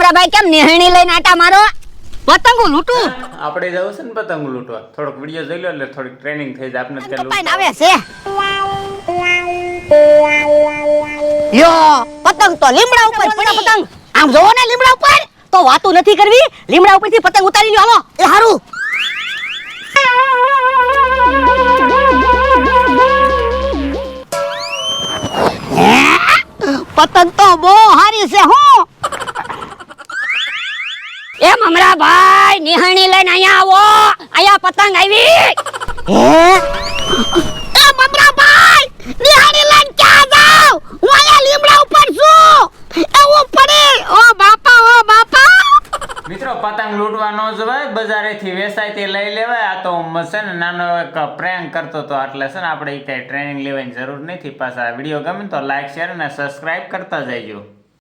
મમરાભાઈ કેમ નિહણી લઈને આટા મારો? પતંગો લૂંટું. આપણે જવું છે ને પતંગ લૂંટવા. થોડોક વિડીયો જોઈ લો એટલે થોડીક ટ્રેનિંગ થઈ જાય આપણે ત્યાં પપ્પાને આવે છે. યો પતંગ તો લીમડા ઉપર પડી. પતંગ આમ જોવો ને લીમડા ઉપર તો વાતું નથી કરવી. લીમડા ઉપરથી પતંગ ઉતારી લ્યો હાલો. એ હારું. પતંગ તો બહુ હારી છે હું. એ મમરાભાઈ નિહાણી લઈને અહીંયા આવો. અહીંયા પતંગ આવી. હે એ મમરાભાઈ નિહાણી લઈને ક્યાં જાવ? હું અહીંયા લીમડા ઉપર છું. એવું પડે. ઓ બાપા ઓ બાપા. મિત્રો પતંગ લૂંટવા ન જવાય, બજારેથી વેચાયથી લઈ લેવાય. આ તો છે ને નાનો એક પ્રેન્ક કરતો હતો એટલે છે ને આપણે કઈ ટ્રેનિંગ લેવાની જરૂર નથી. પાછા વિડીયો ગમે તો લાઈક શેર અને સબસ્ક્રાઇબ કરતા જઈજો.